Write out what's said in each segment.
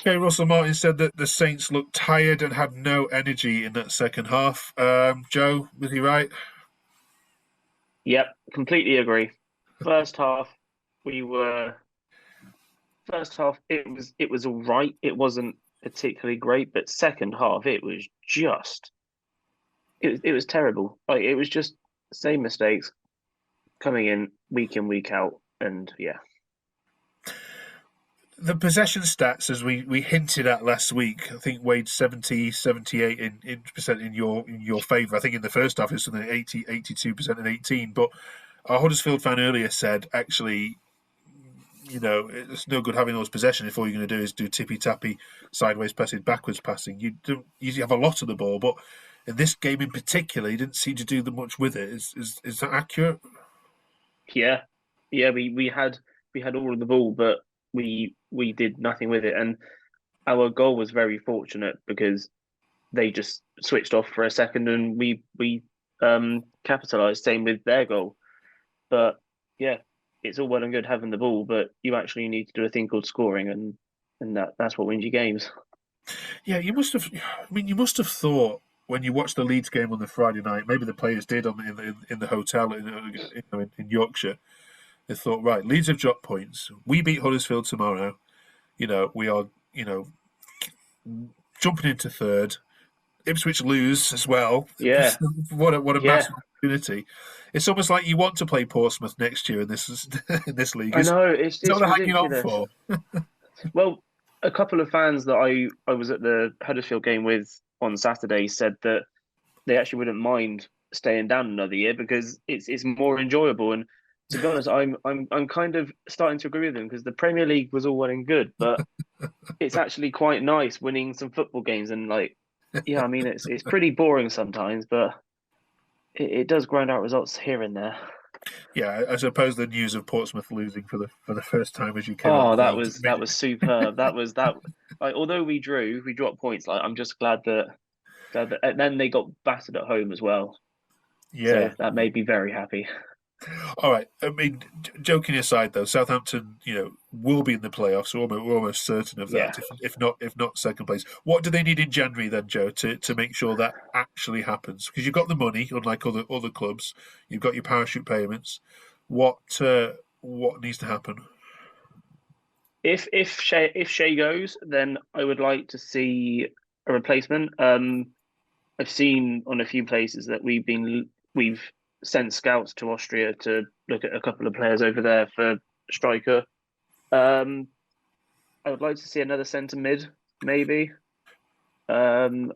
Okay, Russell Martin said that the Saints looked tired and had no energy in that second half. Joe, was he right? Yep, completely agree. First half, we were first half it was all right. It wasn't particularly great, but second half it was just it was terrible. Like it was just same mistakes coming in, week out, and yeah. The possession stats, as we hinted at last week, I think weighed 70, 78 in percent in your favour. I think in the first half it was something like 80, 82% and 18. But our Huddersfield fan earlier said, actually, it's no good having those possession if all you're going to do is do tippy tappy, sideways passing, backwards passing. You don't usually have a lot of the ball, but in this game in particular, you didn't seem to do much with it. Is that accurate? Yeah, yeah, we had all of the ball, but we did nothing with it. And our goal was very fortunate because they just switched off for a second and we capitalized. Same with their goal. But yeah, it's all well and good having the ball, but you actually need to do a thing called scoring, and that's what wins you games. Yeah, you must have. I mean, you must have thought when you watched the Leeds game on the Friday night. Maybe the players did in the hotel in Yorkshire. They thought, right, Leeds have dropped points. We beat Huddersfield tomorrow. We are jumping into third. Ipswich lose as well. Yeah, What a yeah, massive opportunity! It's almost like you want to play Portsmouth next year in this in this league. I Is know it's that what it's they're hanging on ridiculous. for? Well, a couple of fans that I was at the Huddersfield game with on Saturday said that they actually wouldn't mind staying down another year because it's more enjoyable. And to be honest, I'm kind of starting to agree with them because the Premier League was all well and good, but it's actually quite nice winning some football games and like yeah, I mean it's pretty boring sometimes, but it does grind out results here and there. Yeah, I suppose the news of Portsmouth losing for the first time as you came on Oh, the that field. was that was superb. That was that. Like, although we dropped points. Like, I'm just glad that, and then they got battered at home as well. So Yeah. that made me very happy. All right. I mean, joking aside, though, Southampton, will be in the playoffs. We're almost certain of Yeah, that. If not second place, what do they need in January then, Joe, to make sure that actually happens? Because you've got the money, unlike other clubs. You've got your parachute payments. What needs to happen? if Shea goes, then I would like to see a replacement. I've seen on a few places that we've sent scouts to Austria to look at a couple of players over there for striker. Um, I would like to see another centre mid, maybe, um,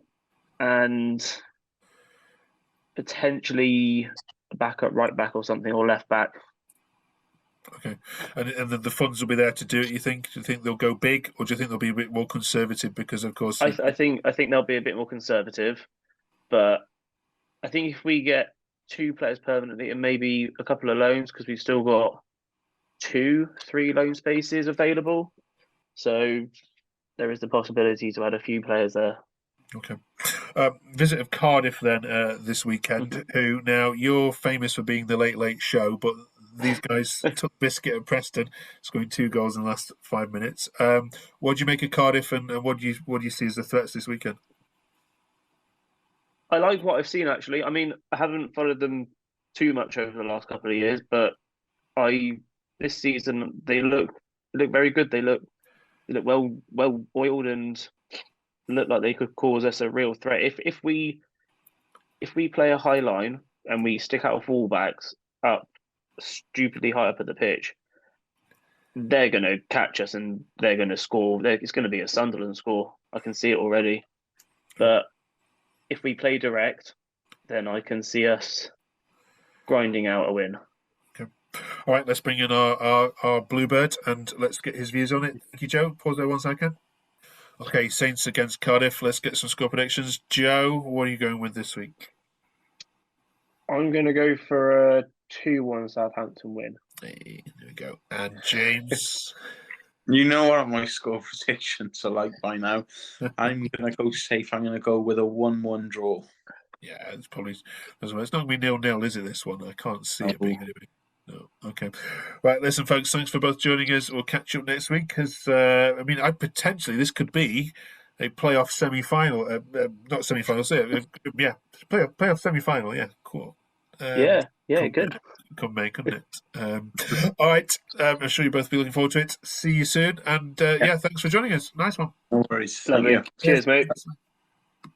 and potentially a backup right back or something, or left back. Okay, and then the funds will be there to do it. You think? Do you think they'll go big, or do you think they'll be a bit more conservative? Because of course, I think they'll be a bit more conservative, but I think if we get two players permanently and maybe a couple of loans, because we've still got two, three loan spaces available, so there is the possibility to add a few players there. okay. Visit of Cardiff then this weekend. Mhm. Who now you're famous for being the late late show, but these guys took biscuit at Preston, scoring 2 goals in the last 5 minutes. What do you make of Cardiff, and what do you see as the threats this weekend? I like what I've seen actually. I mean, I haven't followed them too much over the last couple of years, but I this season they look very good. They look well oiled and look like they could cause us a real threat. If we play a high line and we stick our fullbacks up stupidly high up at the pitch, they're going to catch us and they're going to score. It's going to be a Sunderland score. I can see it already. But if we play direct, then I can see us grinding out a win. Okay. All right, let's bring in our Bluebird and let's get his views on it. Thank you, Joe. Pause there 1 second. Okay, Saints against Cardiff. Let's get some score predictions. Joe, what are you going with this week? I'm going to go for a 2-1 Southampton win. Hey, there we go. And James. You know what my score predictions are like by now. I'm going to go safe. I'm going to go with a 1-1 draw. Yeah, it's probably it's not going to be 0-0, is it? This one, I can't see it being Oh, anyway. No. Okay. Right. Listen, folks. Thanks for both joining us. We'll catch you up next week because this could be a playoff semi-final. Not semi-final. Yeah, playoff semi-final. Yeah. Cool. Yeah. Good. Come May, couldn't it? All right. I'm sure you'll both be looking forward to it. See you soon. And thanks for joining us. Nice one. No worries. Lovely. Cheers, mate.